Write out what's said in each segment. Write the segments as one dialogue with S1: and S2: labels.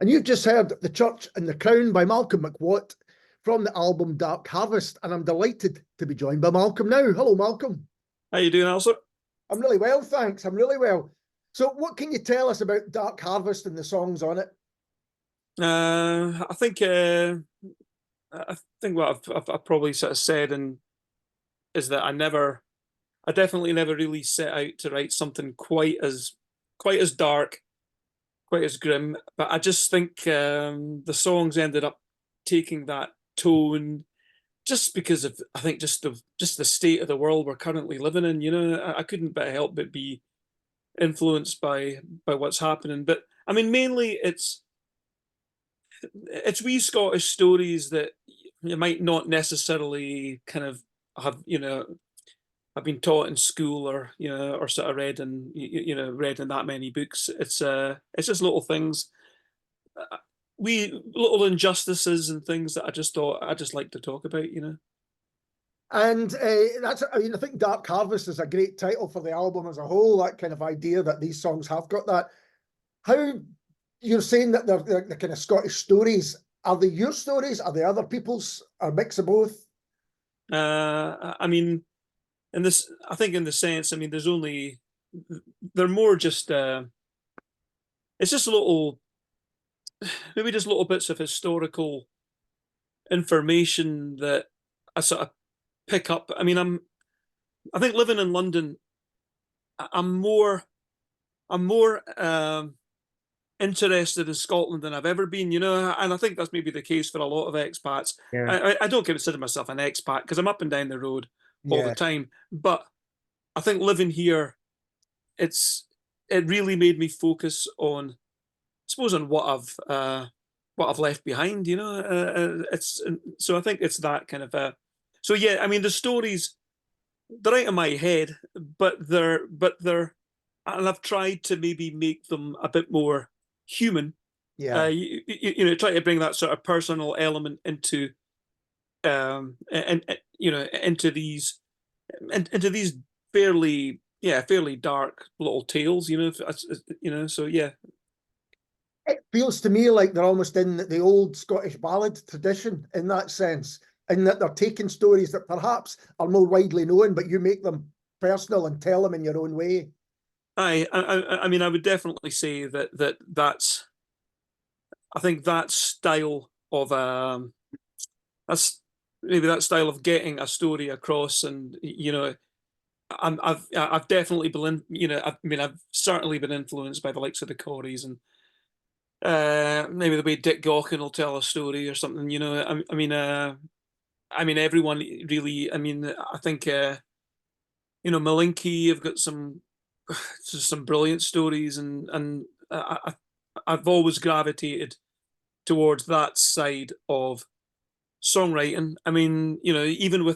S1: And you've just heard The Church and the Crown by Malcolm MacWatt from the album Dark Harvest. And I'm delighted to be joined by Malcolm now. Hello, Malcolm.
S2: How you doing, Alistair?
S1: I'm really well, thanks. I'm really well. So what can you tell us about Dark Harvest and the songs on it?
S2: I think what I've probably sort of said is that I definitely never really set out to write something quite as dark, quite as grim. But I just think the songs ended up taking that tone just because of, I think, just the state of the world we're currently living in. You know, I couldn't help but be influenced by what's happening. But I mean, mainly it's wee Scottish stories that you might not necessarily kind of have, have been taught in school, or or sort of read in that many books. It's just little things, wee little injustices and things that I just thought I just like to talk about.
S1: And I think Dark Harvest is a great title for the album as a whole, that kind of idea that these songs have got that. How you're saying that they're kind of Scottish stories. Are they your stories? Are they other people's? A mix of both?
S2: I mean, in this, I think in the sense, I mean, they're more just, it's just maybe just little bits of historical information that I sort of pick up. I mean, I think living in London, I'm more interested in Scotland than I've ever been, and I think that's maybe the case for a lot of expats. Yeah. I don't consider myself an expat because I'm up and down the road all the time, but I think living here, it really made me focus on, I suppose, on what I've left behind. So I think it's that kind of so yeah, I mean, the stories, they're out of my head, but they're and I've tried to maybe make them a bit more human. Yeah. Try to bring that sort of personal element into into these fairly dark little tales, so yeah.
S1: It feels to me like they're almost in the old Scottish ballad tradition in that sense, in that they're taking stories that perhaps are more widely known, but you make them personal and tell them in your own way.
S2: I mean, I would definitely say that's, I think that style of that's maybe that style of getting a story across, and I've definitely been, I've certainly been influenced by the likes of the Corries, and maybe the way Dick Gaughan will tell a story or something. I mean, everyone really. I mean, I think Malinky have got some brilliant stories, and I've always gravitated towards that side of songwriting. I mean, even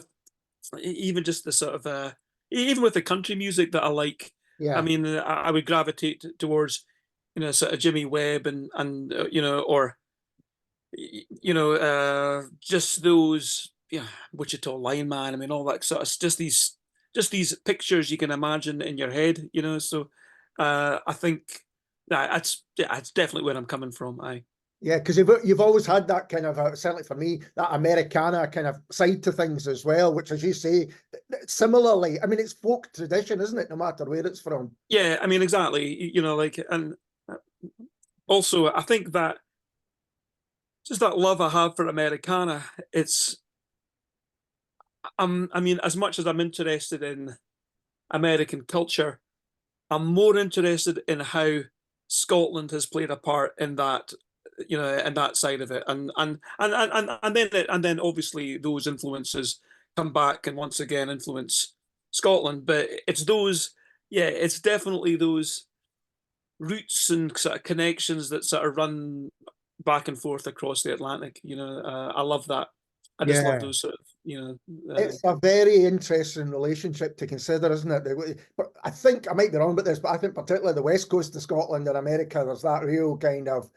S2: just the sort of even with the country music that I like. Yeah. I mean, I would gravitate towards sort of Jimmy Webb and or just those Wichita Lineman. I mean, all that sort of just these pictures you can imagine in your head. So I think that's definitely where I'm coming from.
S1: Yeah, because you've always had that kind of, certainly for me, that Americana kind of side to things as well, which, as you say, similarly, I mean, it's folk tradition, isn't it, no matter where it's from?
S2: Yeah, I mean, exactly, and also, I think that just that love I have for Americana, I mean, as much as I'm interested in American culture, I'm more interested in how Scotland has played a part in that, in that side of it, and then obviously those influences come back and once again influence Scotland. But it's definitely those roots and sort of connections that sort of run back and forth across the Atlantic. I love that. I just love those sort of,
S1: it's a very interesting relationship to consider, isn't it? But I think, I might be wrong about this, but I think particularly the west coast of Scotland and America, there's that real kind of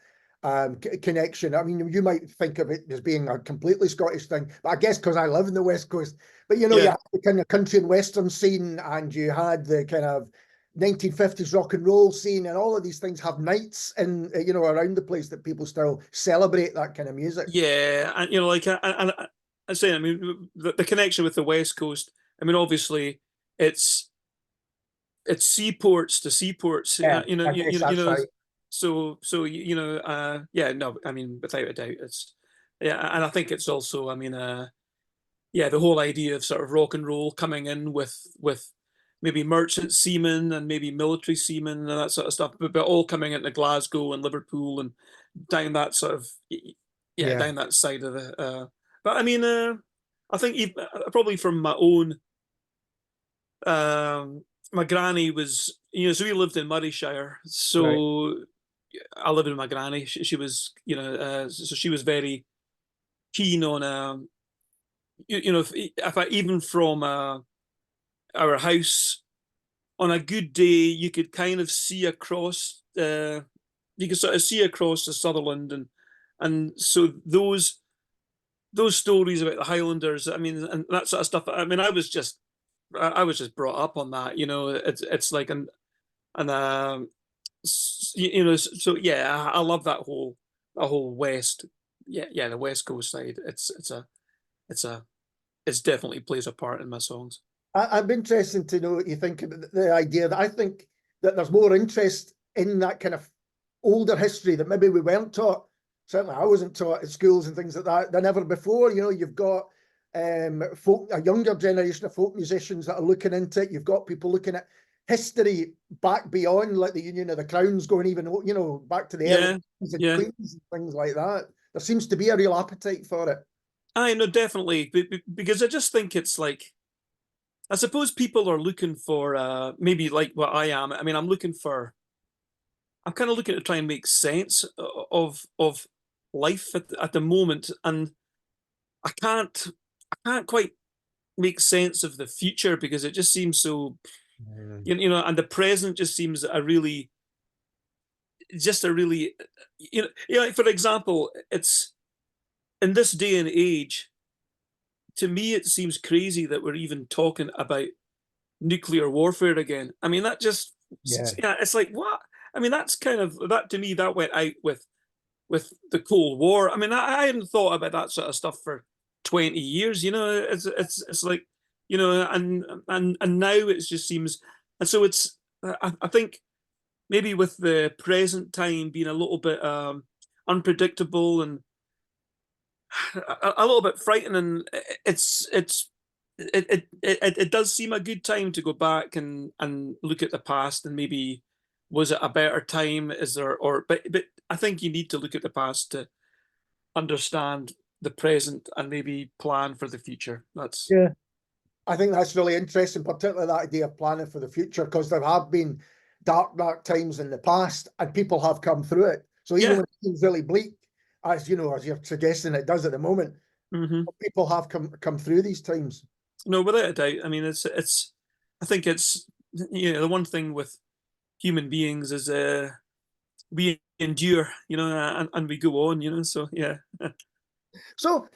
S1: connection. I mean, you might think of it as being a completely Scottish thing, but I guess because I live in the west coast. But you had the kind of country and western scene, and you had the kind of 1950s rock and roll scene, and all of these things have nights in, around the place that people still celebrate that kind of music.
S2: Yeah, and I say, I mean, the connection with the West Coast. I mean, obviously, it's seaports to seaports.
S1: Yeah, I guess that's right.
S2: So yeah, no, I mean, without a doubt, it's and I think it's also, I mean, yeah, the whole idea of sort of rock and roll coming in with maybe merchant seamen and maybe military seamen and that sort of stuff, but all coming into Glasgow and Liverpool and down that sort of down that side of the. But I mean, I think probably from my own. My granny was, so we lived in Murrayshire, so right. I lived with my granny. She was, so she was very keen on, if I even from our house on a good day, you could kind of see across, you could sort of see across the Sutherland, and so those stories about the Highlanders, I mean, and that sort of stuff. I mean, I was just brought up on that, it's like, so yeah, I love that whole West, the West Coast side. It's definitely plays a part in my songs.
S1: I'm interested to know what you think about the idea that I think that there's more interest in that kind of older history that maybe we weren't taught. Certainly I wasn't taught at schools and things like that than ever before. You've got a younger generation of folk musicians that are looking into it. You've got people looking at history back beyond, like the Union of the Crowns, going even, back to the early Queens and things like that. There seems to be a real appetite for it.
S2: I know, definitely, because I just think it's like, I suppose people are looking for maybe like what I am. I mean, I'm kind of looking to try and make sense of life at the moment, and I can't quite make sense of the future because it just seems so, and the present just seems a really, for example, it's in this day and age, to me, it seems crazy that we're even talking about nuclear warfare again. I mean, that just, it's like, what? I mean, that's kind of, that to me, that went out with the Cold War. I mean, I hadn't thought about that sort of stuff for 20 years, it's like, and now it just seems, and so it's, I think maybe with the present time being a little bit unpredictable and a little bit frightening, it does seem a good time to go back and look at the past, and maybe was it a better time? Is there, but I think you need to look at the past to understand the present and maybe plan for the future.
S1: I think that's really interesting, particularly that idea of planning for the future, because there have been dark times in the past and people have come through it. So even when it seems really bleak, as you're suggesting it does at the moment, people have come through these times.
S2: No, without a doubt. I mean, I think it's, the one thing with human beings is we endure, and we go on, so yeah.
S1: So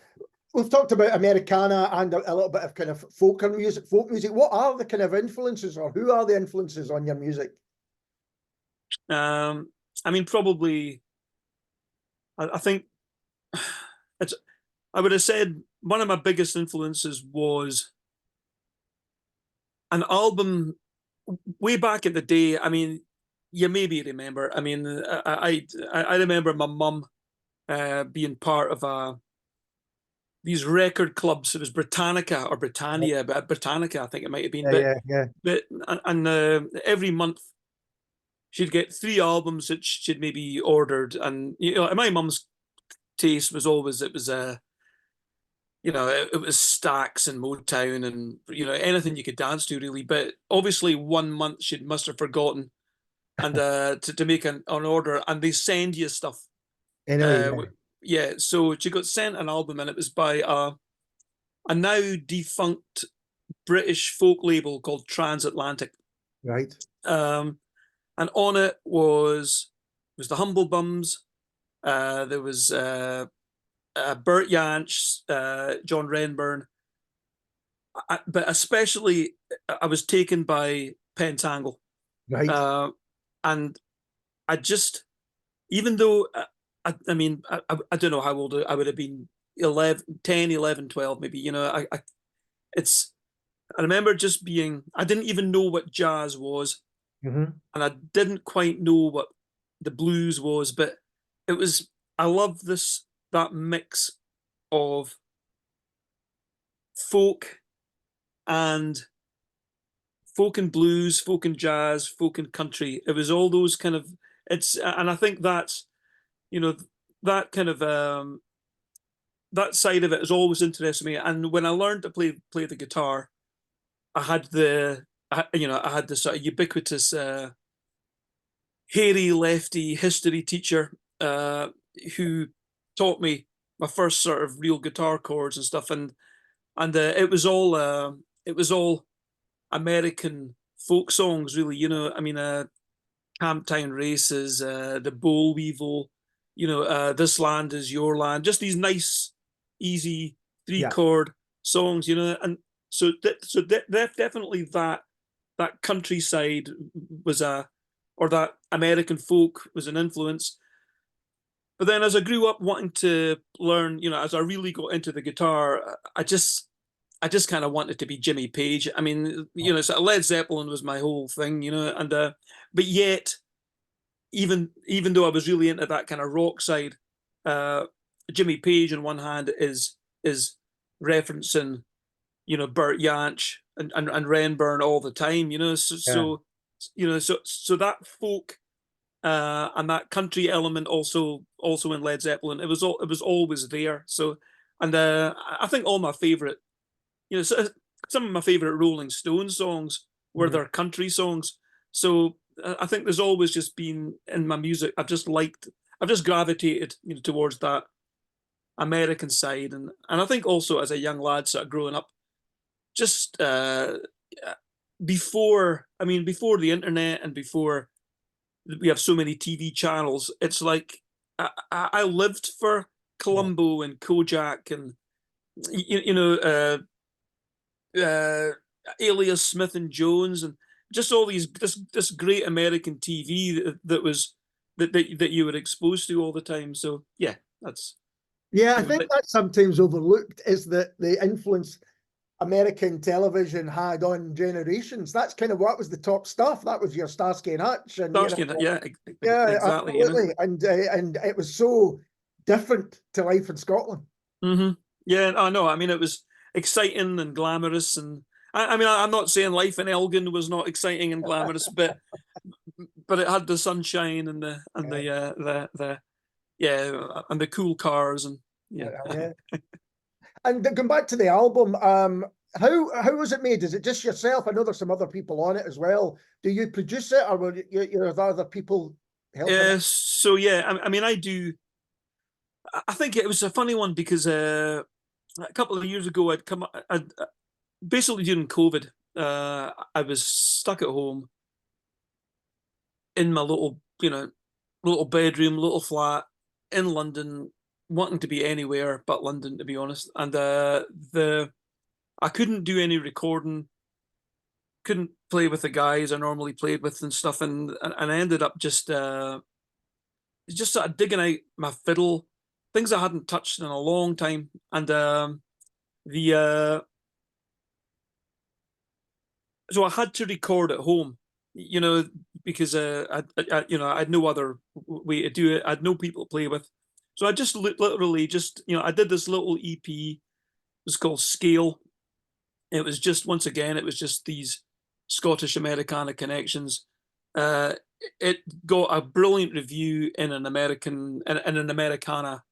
S1: we've talked about Americana and a little bit of kind of folk music. What are the kind of influences, or who are the influences on your music?
S2: I mean, probably, I think I would have said one of my biggest influences was an album way back in the day. I mean, you maybe remember. I mean, I remember my mum being part of these record clubs. It was Britannica or Britannia, but Britannica, I think it might have been. But every month she'd get 3 albums that she'd maybe ordered, and my mum's taste was always, it was it was Stax and Motown and anything you could dance to, really. But obviously one month she must have forgotten and to make an order, and they send you stuff anyway. So she got sent an album, and it was by a now defunct British folk label called Transatlantic,
S1: right?
S2: And on it was the Humble Bums, there was Bert Jansch, John Renburn, but especially I was taken by Pentangle.
S1: Right.
S2: And I just, even though, I mean, I don't know how old I would have been, 10, 11, 12 maybe, you know, I remember just being, I didn't even know what jazz was, and I didn't quite know what the blues was, but it was, I love that mix of folk and blues, folk and jazz, folk and country. It was all those kind of, and I think that's, you know, that kind of, that side of it has always interested me. And when I learned to play the guitar, I had I had this sort of ubiquitous, hairy lefty history teacher, who taught me my first sort of real guitar chords and stuff, and it was all American folk songs, really. You know, I mean, Camptown Races, the Boll Weevil, you know, This Land Is Your Land, just these nice, easy 3-chord songs, you know, and so definitely that countryside was or that American folk was an influence. But then as I grew up wanting to learn, you know, as I really got into the guitar, I just kind of wanted to be Jimmy Page. I mean, you know, so Led Zeppelin was my whole thing, you know, and but yet, even though I was really into that kind of rock side, Jimmy Page on one hand is referencing, you know, Burt Jansch and Renburn all the time, you know, so you know, so that folk, and that country element also in Led Zeppelin, it was always there. So, and I think all my favorite, you know, some of my favorite Rolling Stones songs were their country songs. So I think there's always just been in my music, I've just gravitated, you know, towards that American side, and I think also as a young lad sort of growing up, just before the internet and before we have so many TV channels, it's like I lived for Columbo and Kojak and you know, Alias Smith and Jones, and just all this great American TV that you were exposed to all the time. So yeah, that's
S1: I think that's sometimes overlooked, is that the influence American television had on generations. That's kind of what was the top stuff. That was your Starsky and Hutch, and
S2: Starsky, you know, yeah, exactly,
S1: absolutely. You know? And it was so different to life in Scotland.
S2: Yeah, I know. I mean, it was exciting and glamorous, and I mean, I'm not saying life in Elgin was not exciting and glamorous, but it had the sunshine and the and the cool cars and
S1: And going back to the album, how was it made? Is it just yourself? I know there's some other people on it as well. Do you produce it, or were there other people helping?
S2: So yeah, I mean, I do. I think it was a funny one because a couple of years ago, I'd basically during COVID, I was stuck at home in my little bedroom, little flat in London, wanting to be anywhere but London, to be honest. And I couldn't do any recording, couldn't play with the guys I normally played with and stuff, and I ended up just sort of digging out my fiddle, things I hadn't touched in a long time, and so I had to record at home, you know, because I had no other way to do it. I had no people to play with, so I just literally just, you know, I did this little EP. It was called Scale. It was just, once again, it was just these Scottish Americana connections. It got a brilliant review in an Americana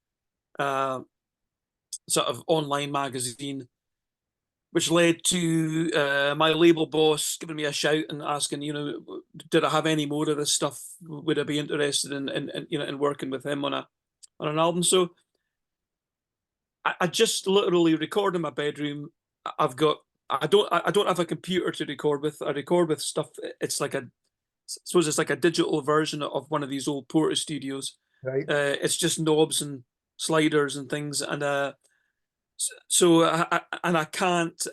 S2: sort of online magazine, which led to my label boss giving me a shout and asking, you know, did I have any more of this stuff? Would I be interested in you know, in working with him on an album? So I just literally record in my bedroom. I don't have a computer to record with. I record with stuff. It's like I suppose it's like a digital version of one of these old Porta studios.
S1: Right.
S2: It's just knobs and sliders and things, and so I can't.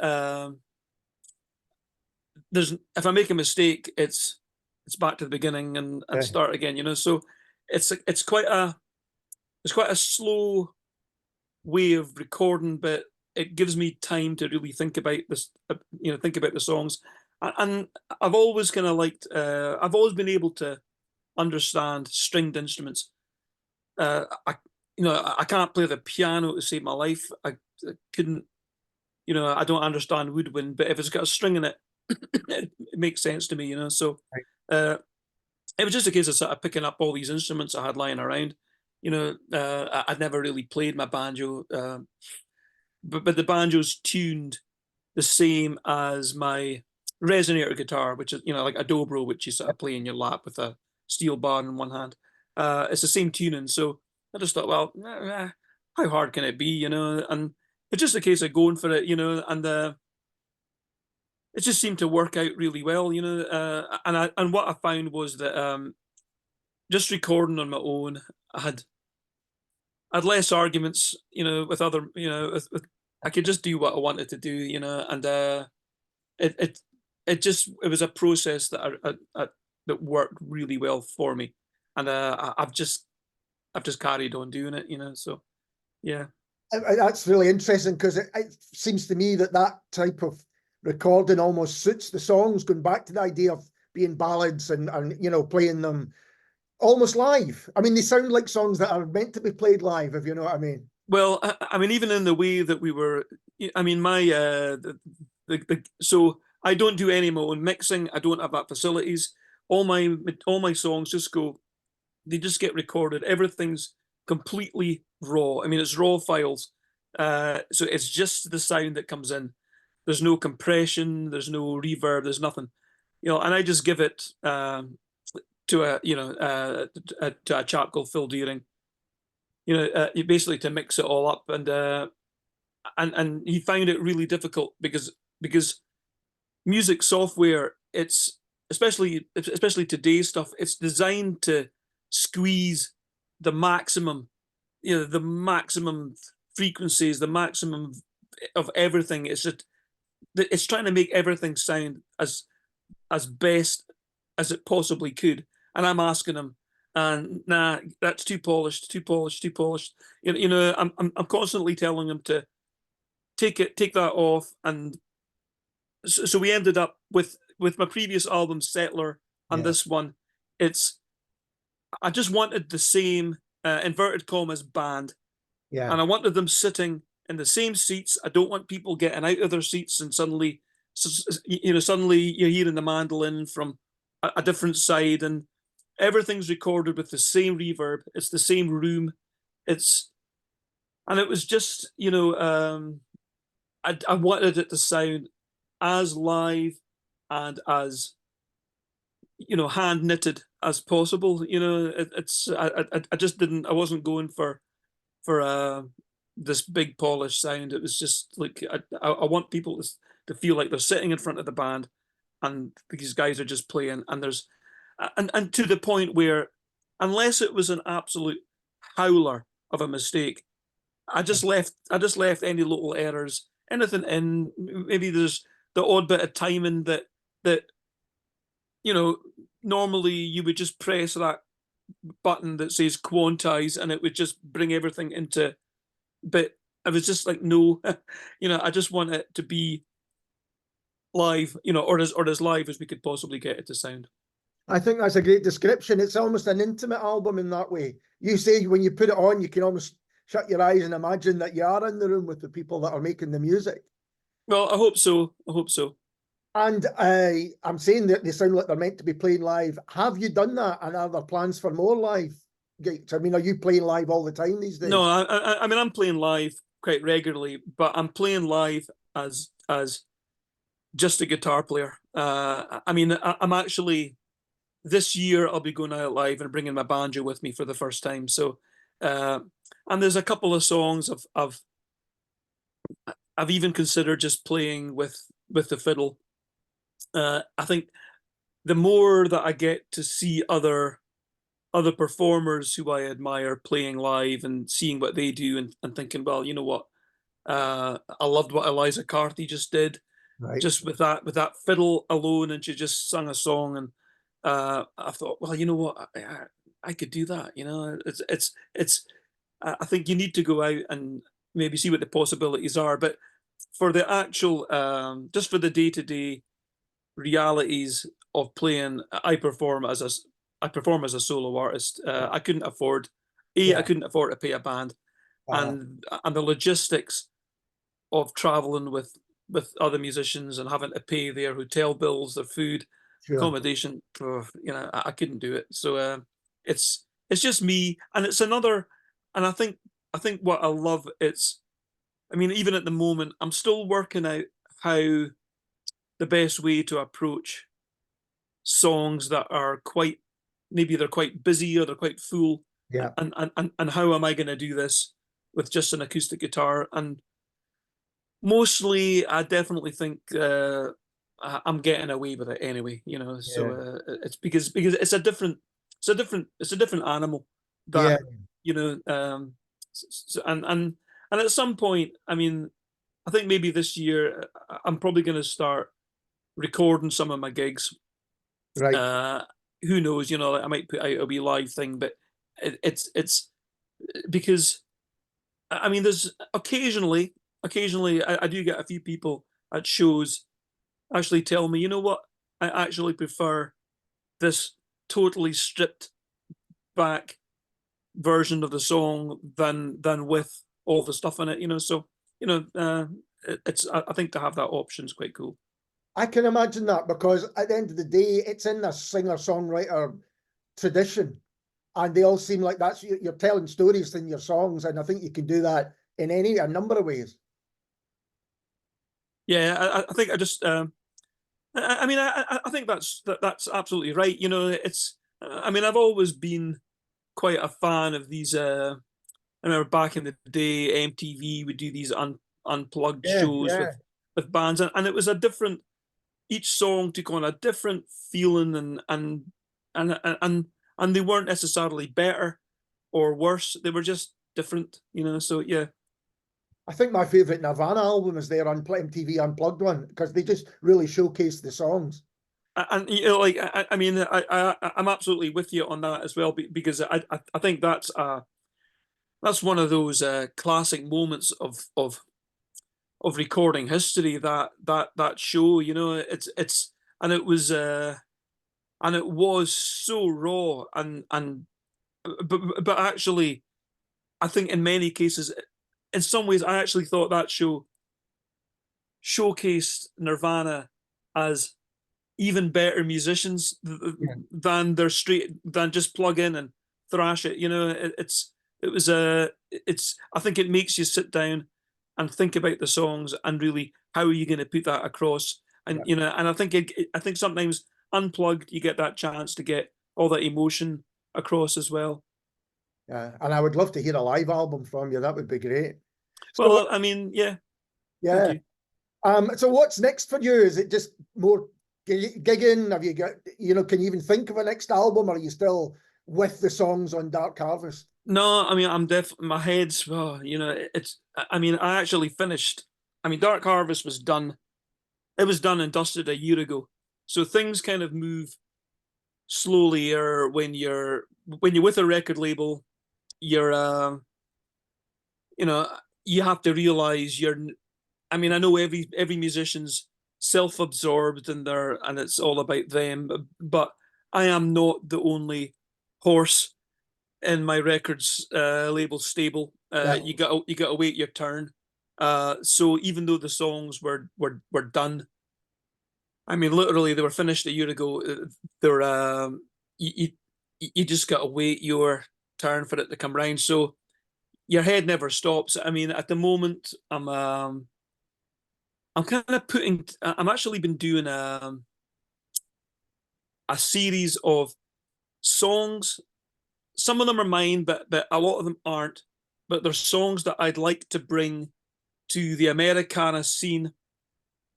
S2: If I make a mistake, it's it's back to the beginning and start again, you know. So it's quite a slow way of recording, but it gives me time to really think about this, think about the songs. And I've always kind of liked, I've always been able to understand stringed instruments. I can't play the piano to save my life. I couldn't, I don't understand woodwind, but if it's got a string in it, it makes sense to me, you know. So it was just a case of sort of picking up all these instruments I had lying around. I'd never really played my banjo, but the banjo's tuned the same as my resonator guitar, which is, like a dobro, which you sort of play in your lap with a steel bar in one hand. It's the same tuning. So I just thought, well, how hard can it be, And it's just a case of going for it, and it just seemed to work out really well, and what I found was that just recording on my own, I had less arguments, with other, I could just do what I wanted to do, and it was a process that that worked really well for me, and I've just carried on doing it, So yeah,
S1: that's really interesting, because it seems to me that type of recording almost suits the songs, going back to the idea of being ballads and playing them almost live. I mean, they sound like songs that are meant to be played live, if you know what I mean.
S2: Well, I mean, even in the way that we were, I mean, my so I don't do any of my own mixing. I don't have that facilities. All my songs they just get recorded. Everything's completely raw. I mean, it's raw files. So it's just the sound that comes in. There's no compression. There's no reverb. There's nothing, And I just give it to a chap called Phil Deering, basically to mix it all up, and he found it really difficult because music software, it's especially today's stuff, it's designed to squeeze the maximum, the maximum frequencies, the maximum of everything. It's trying to make everything sound as best as it possibly could. And I'm asking him, and nah, that's too polished. I'm constantly telling him to take that off. And so we ended up with my previous album, Settler, and this one, I just wanted the same inverted commas band.
S1: Yeah.
S2: And I wanted them sitting in the same seats. I don't want people getting out of their seats and suddenly you're hearing the mandolin from a different side, and everything's recorded with the same reverb. It's the same room. And it was just, I wanted it to sound as live and as, hand knitted as possible. I just didn't. I wasn't going for this big polished sound. It was just like I want people to feel like they're sitting in front of the band, and these guys are just playing. And there's and to the point where, unless it was an absolute howler of a mistake, I just left any little errors, anything in. Maybe there's the odd bit of timing that normally you would just press that button that says quantize and it would just bring everything into. But I was just like, no, I just want it to be live, or as live as we could possibly get it to sound.
S1: I think that's a great description. It's almost an intimate album in that way. You say when you put it on, you can almost shut your eyes and imagine that you are in the room with the people that are making the music.
S2: Well, I hope so.
S1: And I'm saying that they sound like they're meant to be playing live. Have you done that? And are there plans for more live gigs? I mean, are you playing live all the time these days?
S2: No, I mean, I'm playing live quite regularly, but I'm playing live as just a guitar player. I mean, I'm actually, this year I'll be going out live and bringing my banjo with me for the first time. So, and there's a couple of songs I've even considered just playing with the fiddle. I think the more that I get to see other performers who I admire playing live and seeing what they do and thinking, well, you know what, I loved what Eliza Carthy just did,
S1: right,
S2: just with that fiddle alone, and she just sung a song, and I thought, well, you know what, I could do that. I think you need to go out and maybe see what the possibilities are. But for the actual, just for the day-to-day realities of playing, I perform as a solo artist. I couldn't afford, I couldn't afford to pay a band, and the logistics of traveling with other musicians and having to pay their hotel bills, their food, accommodation. I couldn't do it. So it's just me, and it's another. And I think what I love, I mean, even at the moment, I'm still working out how the best way to approach songs that are maybe they're quite busy or they're quite full.
S1: Yeah.
S2: And how am I going to do this with just an acoustic guitar? And mostly, I definitely think I'm getting away with it anyway. So it's because it's a different animal that and at some point, I mean, I think maybe this year I'm probably going to start recording some of my gigs.
S1: Right.
S2: Who knows? I might put out a wee live thing, but it's because, I mean, there's occasionally I do get a few people at shows actually tell me, you know what, I actually prefer this totally stripped back version of the song than with all the stuff in it. So it's, I think, to have that option is quite cool.
S1: I can imagine that, because at the end of the day, it's in the singer-songwriter tradition, and they all seem like you're telling stories in your songs, and I think you can do that in a number of ways.
S2: Yeah, I think I just, I mean, I think that's absolutely right. It's, I mean, I've always been quite a fan of these. I remember back in the day, MTV would do these unplugged shows with bands, and it was a different. Each song took on a different feeling, and they weren't necessarily better or worse. They were just different. So yeah.
S1: I think my favorite Nirvana album is their MTV Unplugged one, because they just really showcase the songs.
S2: And like, I mean, I'm absolutely with you on that as well, because I think that's one of those classic moments of recording history. That show, it's and it was so raw, and but actually, I think in many cases, in some ways, I actually thought that show showcased Nirvana as even better musicians than just plug in and thrash it. I think it makes you sit down and think about the songs and really, how are you going to put that across? And and I think sometimes unplugged, you get that chance to get all that emotion across as well.
S1: Yeah, and I would love to hear a live album from you. That would be great.
S2: Well, I mean, yeah.
S1: Yeah. So what's next for you? Is it just more gigging? Have you got, can you even think of a next album, or are you still with the songs on Dark Harvest?
S2: No, I mean, I'm my head's, it's, I mean, I actually finished. I mean, Dark Harvest was done. It was done and dusted a year ago. So things kind of move slowly, or when you're with a record label, you're, you have to realize I mean, I know every musician's self-absorbed and it's all about them, but I am not the only horse in my records label stable. You got to wait your turn. So even though the songs were done, I mean, literally they were finished a year ago. They're you just got to wait your turn for it to come round. So your head never stops. I mean, at the moment, I'm kind of I'm actually been doing a series of songs. Some of them are mine, but a lot of them aren't. But they're songs that I'd like to bring to the Americana scene,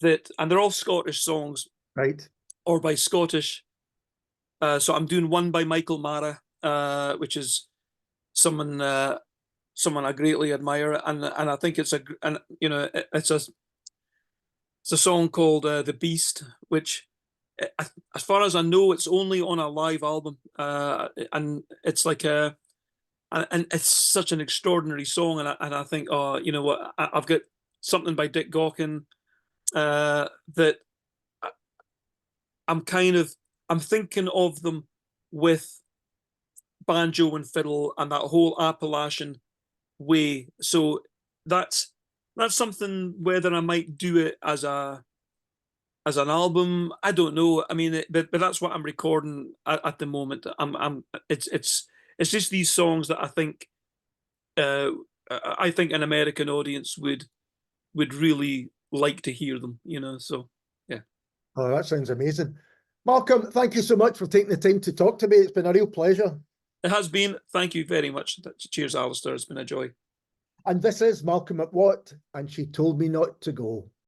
S2: and they're all Scottish songs,
S1: right?
S2: Or by Scottish. So I'm doing one by Michael Mara, which is someone I greatly admire, and I think it's a song called "The Beast," which as far as I know, it's only on a live album, and it's like and it's such an extraordinary song, and I think, oh, you know what, I've got something by Dick Gaughan that I'm thinking of them with banjo and fiddle and that whole Appalachian way. So that's something. Whether I might do it as an album, I don't know. I mean, but that's what I'm recording at the moment. It's just these songs that I think an American audience would really like to hear them, you know. So yeah.
S1: Oh, that sounds amazing. Malcolm, thank you so much for taking the time to talk to me. It's been a real pleasure.
S2: It has been. Thank you very much. Cheers, Alistair. It's been a joy.
S1: And this is Malcolm MacWatt, and she told me not to go.